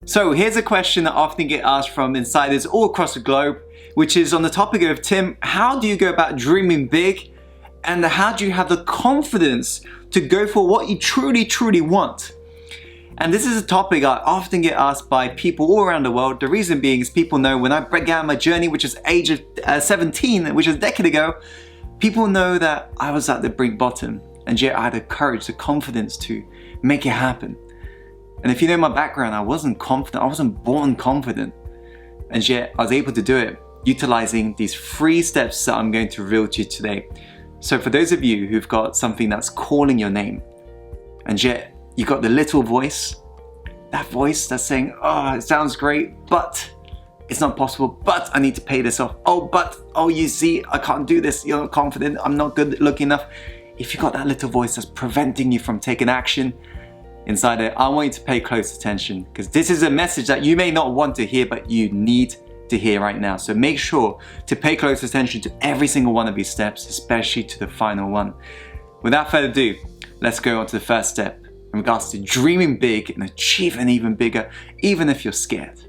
So here's a question that often gets asked from insiders all across the globe, which is on the topic of, Tim, how do you go about dreaming big? And how do you have the confidence to go for what you truly want? And this is a topic I often get asked by people all around the world. The reason being is people know when I began my journey, which is age of 17, which is a decade ago, people know that I was at the brink bottom, and yet I had the courage, the confidence to make it happen. And if you know my background, I wasn't confident, I wasn't born confident, and yet I was able to do it utilizing these 3 steps that I'm going to reveal to you today. So for those of you who've got something that's calling your name, and yet you got the little voice, that voice that's saying, oh, it sounds great, but it's not possible, but I need to pay this off. Oh, you see, I can't do this. You're not confident. I'm not good looking enough. If you got that little voice that's preventing you from taking action inside it, I want you to pay close attention, because this is a message that you may not want to hear, but you need to hear right now. So make sure to pay close attention to every single one of these steps, especially to the final one. Without further ado, let's go on to the first step in regards to dreaming big and achieving even bigger, even if you're scared.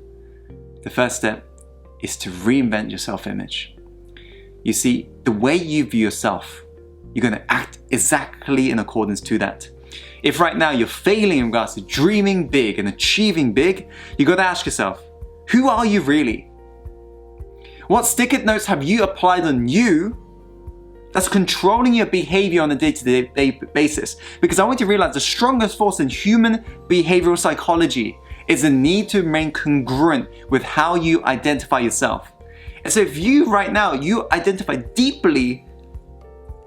The first step is to reinvent your self-image. You see, the way you view yourself, you're going to act exactly in accordance to that. If right now you're failing in regards to dreaming big and achieving big, you got to ask yourself, who are you really? What sticky notes have you applied on you that's controlling your behavior on a day-to-day basis? Because I want you to realize the strongest force in human behavioral psychology is the need to remain congruent with how you identify yourself. And so if you right now, you identify deeply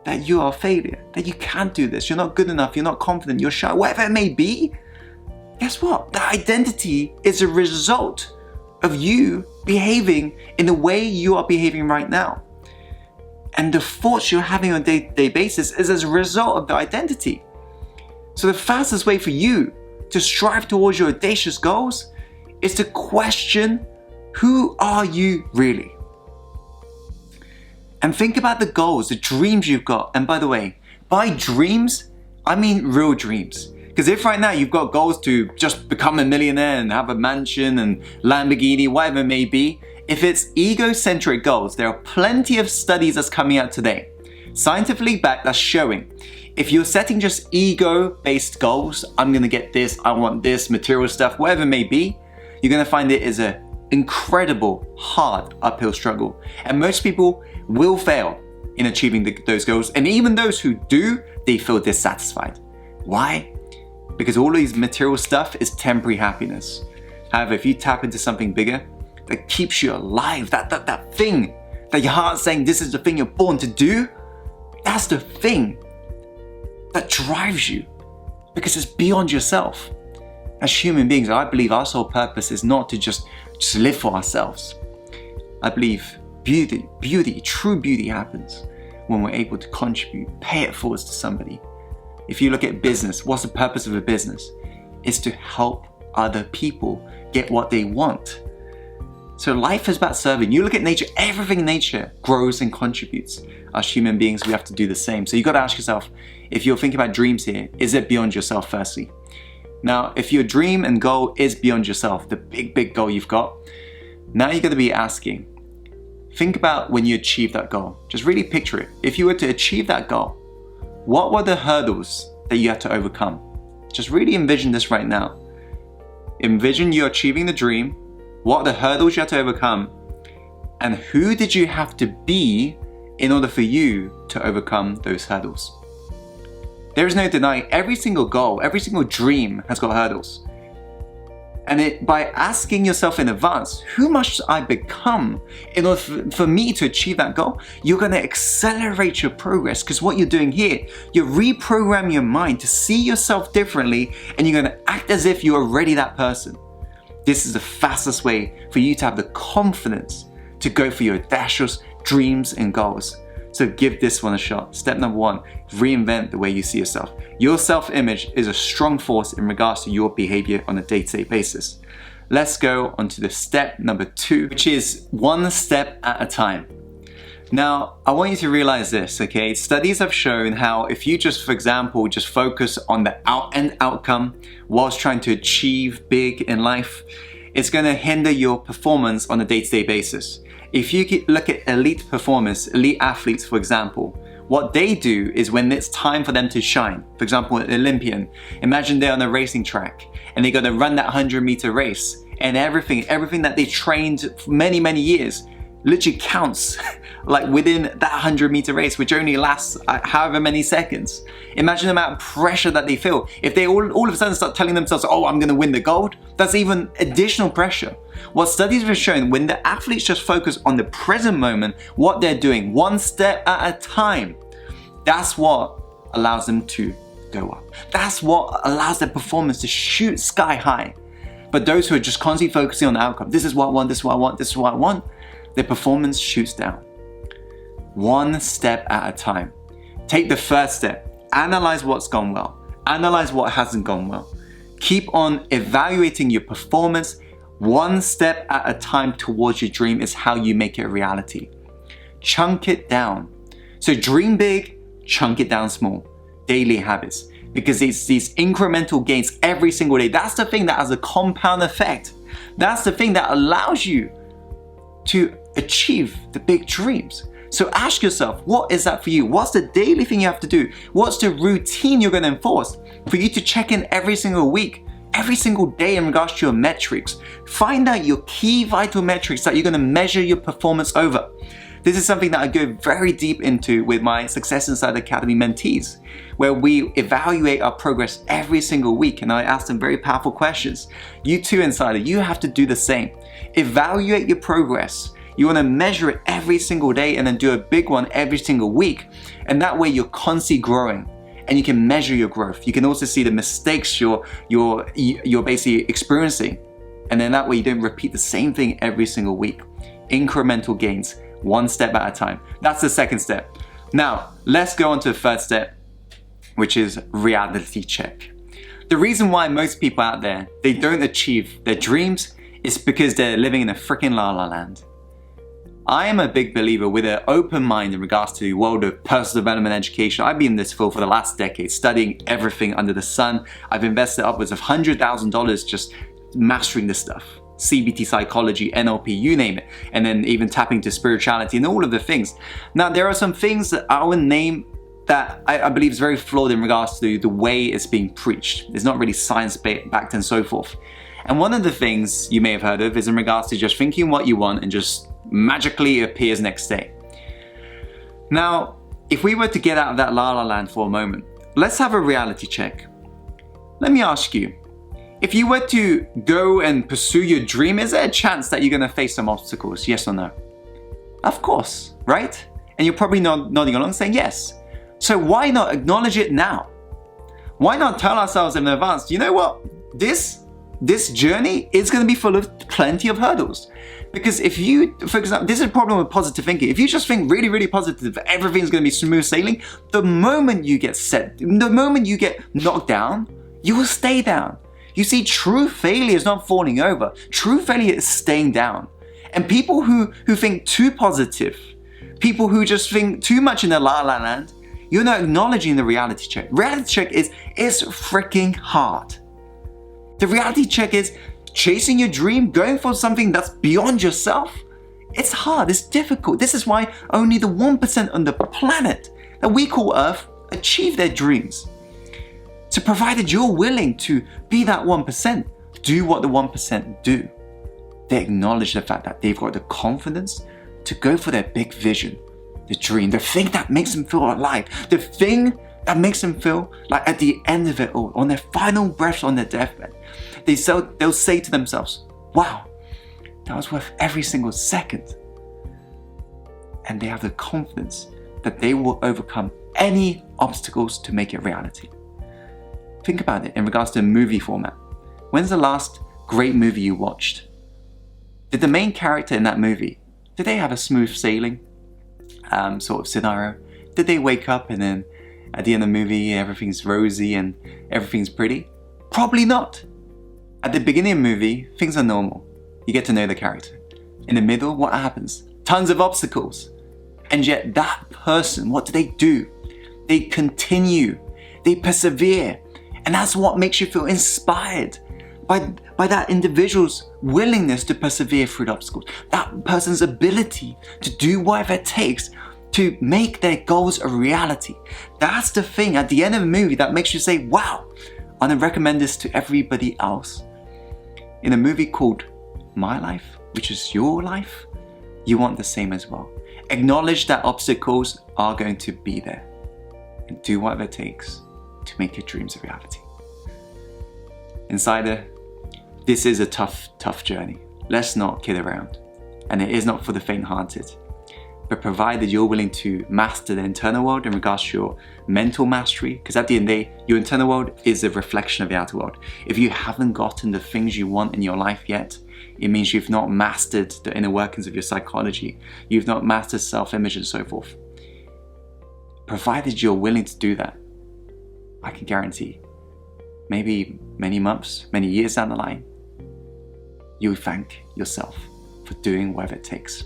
that you are a failure, that you can't do this, you're not good enough, you're not confident, you're shy, whatever it may be, guess what? That identity is a result of you behaving in the way you are behaving right now. And the thoughts you're having on a day-to-day basis is as a result of the identity. So the fastest way for you to strive towards your audacious goals is to question, who are you really? And think about the goals, the dreams you've got. And by the way, by dreams, I mean real dreams. Because if right now you've got goals to just become a millionaire and have a mansion and Lamborghini, whatever it may be, if it's egocentric goals, there are plenty of studies that's coming out today, scientifically backed, that's showing if you're setting just ego-based goals, I'm gonna get this, I want this, material stuff, whatever it may be, you're gonna find it is an incredible, hard uphill struggle. And most people will fail in achieving those goals. And even those who do, they feel dissatisfied. Why? Because all of these material stuff is temporary happiness. However, if you tap into something bigger that keeps you alive, that thing that your heart's saying this is the thing you're born to do, that's the thing that drives you, because it's beyond yourself. As human beings, I believe our sole purpose is not to just live for ourselves. I believe true beauty happens when we're able to contribute, pay it forwards to somebody. If you look at business, what's the purpose of a business? It's to help other people get what they want. So life is about serving. You look at nature, everything in nature grows and contributes. As human beings, we have to do the same. So you got to ask yourself, if you're thinking about dreams here, is it beyond yourself firstly? Now, if your dream and goal is beyond yourself, the big goal you've got, now you're going to be asking, think about when you achieve that goal. Just really picture it. If you were to achieve that goal, what were the hurdles that you had to overcome? Just really envision this right now. Envision you achieving the dream, what are the hurdles you had to overcome, and who did you have to be in order for you to overcome those hurdles? There is no denying every single goal, every single dream has got hurdles. And by asking yourself in advance, who must I become in order for me to achieve that goal? You're going to accelerate your progress, because what you're doing here, you're reprogramming your mind to see yourself differently, and you're going to act as if you're already that person. This is the fastest way for you to have the confidence to go for your audacious dreams and goals. So give this one a shot. Step number 1, reinvent the way you see yourself. Your self-image is a strong force in regards to your behavior on a day-to-day basis. Let's go on to the step number 2, which is one step at a time. Now, I want you to realize this, okay? Studies have shown how if you just, for example, just focus on the end outcome whilst trying to achieve big in life, it's going to hinder your performance on a day-to-day basis. If you look at elite performers, elite athletes, for example, what they do is when it's time for them to shine, for example, an Olympian, imagine they're on a racing track and they're going to run that 100-meter race, and everything that they trained for many, many years literally counts like within that 100-meter race, which only lasts however many seconds. Imagine the amount of pressure that they feel. If they all of a sudden start telling themselves, oh, I'm going to win the gold, that's even additional pressure. What studies have shown, when the athletes just focus on the present moment, what they're doing, one step at a time, that's what allows them to go up. That's what allows their performance to shoot sky high. But those who are just constantly focusing on the outcome, this is what I want, this is what I want, this is what I want, their performance shoots down. One step at a time. Take the first step. Analyze what's gone well. Analyze what hasn't gone well. Keep on evaluating your performance. One step at a time towards your dream is how you make it a reality. Chunk it down. So dream big, chunk it down small. Daily habits. Because it's these incremental gains every single day. That's the thing that has a compound effect. That's the thing that allows you to achieve the big dreams. So ask yourself, what is that for you? What's the daily thing you have to do? What's the routine you're going to enforce for you to check in every single week, every single day in regards to your metrics? Find out your key vital metrics that you're going to measure your performance over. This is something that I go very deep into with my Success Inside Academy mentees, where we evaluate our progress every single week, and I ask them very powerful questions. You too, Insider, you have to do the same. Evaluate your progress. You want to measure it every single day and then do a big one every single week. And that way you're constantly growing and you can measure your growth. You can also see the mistakes you're basically experiencing. And then that way you don't repeat the same thing every single week. Incremental gains, one step at a time. That's the second step. Now, let's go on to the third step, which is reality check. The reason why most people out there, they don't achieve their dreams is because they're living in a freaking la-la land. I am a big believer with an open mind in regards to the world of personal development education. I've been in this field for the last decade, studying everything under the sun. I've invested upwards of $100,000 just mastering this stuff. CBT psychology, NLP, you name it. And then even tapping into spirituality and all of the things. Now, there are some things that I would name that I believe is very flawed in regards to the way it's being preached. It's not really science-backed and so forth. And one of the things you may have heard of is in regards to just thinking what you want and just magically it appears next day. Now, if we were to get out of that la-la land for a moment, let's have a reality check. Let me ask you, if you were to go and pursue your dream, is there a chance that you're going to face some obstacles? Yes or no? Of course, right? And you're probably nodding along saying yes. So why not acknowledge it now? Why not tell ourselves in advance, you know what? This journey is going to be full of plenty of hurdles. Because if you, for example, this is a problem with positive thinking. If you just think really, really positive, everything's going to be smooth sailing, the moment you get knocked down, you will stay down. You see, true failure is not falling over. True failure is staying down. And people who think too positive, people who just think too much in the la-la land, you're not acknowledging the reality check. Reality check is freaking hard. The reality check is chasing your dream, going for something that's beyond yourself. It's hard, it's difficult. This is why only the 1% on the planet that we call Earth achieve their dreams. So provided you're willing to be that 1%, do what the 1% do. They acknowledge the fact that they've got the confidence to go for their big vision, the dream, the thing that makes them feel alive, the thing that makes them feel like at the end of it all, on their final breaths on their deathbed, they'll say to themselves, wow, that was worth every single second. And they have the confidence that they will overcome any obstacles to make it reality. Think about it in regards to movie format. When's the last great movie you watched? Did the main character in that movie, did they have a smooth sailing sort of scenario? Did they wake up and then at the end of the movie everything's rosy and everything's pretty? Probably not. At the beginning of the movie, things are normal. You get to know the character. In the middle, what happens? Tons of obstacles. And yet that person, what do? They continue. They persevere. And that's what makes you feel inspired by by that individual's willingness to persevere through obstacles, that person's ability to do whatever it takes to make their goals a reality. That's the thing at the end of the movie that makes you say, wow, I'm gonna recommend this to everybody else. In a movie called My Life, which is your life, you want the same as well. Acknowledge that obstacles are going to be there and do whatever it takes to make your dreams a reality. Insider, this is a tough journey. Let's not kid around. And it is not for the faint-hearted. But provided you're willing to master the internal world in regards to your mental mastery, because at the end of the day, your internal world is a reflection of the outer world. If you haven't gotten the things you want in your life yet, it means you've not mastered the inner workings of your psychology. You've not mastered self-image and so forth. Provided you're willing to do that, I can guarantee, maybe many months, many years down the line, you'll thank yourself for doing whatever it takes.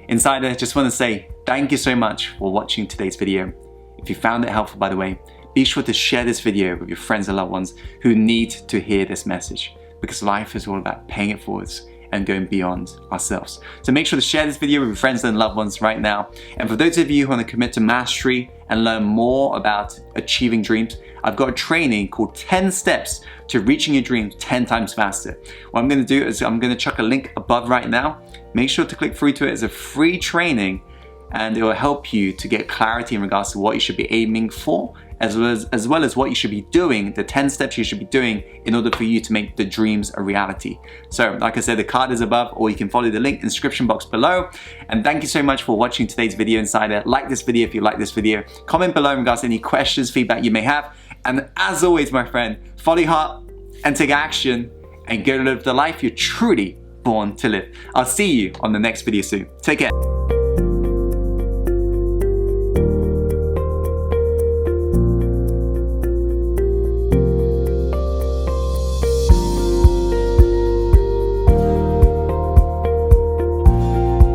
Insider, I just want to say thank you so much for watching today's video. If you found it helpful, by the way, be sure to share this video with your friends and loved ones who need to hear this message, because life is all about paying it forwards and going beyond ourselves. So make sure to share this video with your friends and loved ones right now. And for those of you who want to commit to mastery and learn more about achieving dreams, I've got a training called 10 Steps to Reaching Your Dreams 10 times faster. What I'm going to do is I'm going to chuck a link above right now. Make sure to click through to it. It's a free training and it will help you to get clarity in regards to what you should be aiming for, as well as what you should be doing, the 10 steps you should be doing in order for you to make the dreams a reality. So like I said, the card is above, or you can follow the link in the description box below. And thank you so much for watching today's video, Insider. Like this video if you like this video. Comment below in regards to any questions, feedback you may have. And as always, my friend, follow your heart and take action and go live the life you're truly born to live. I'll see you on the next video soon. Take care.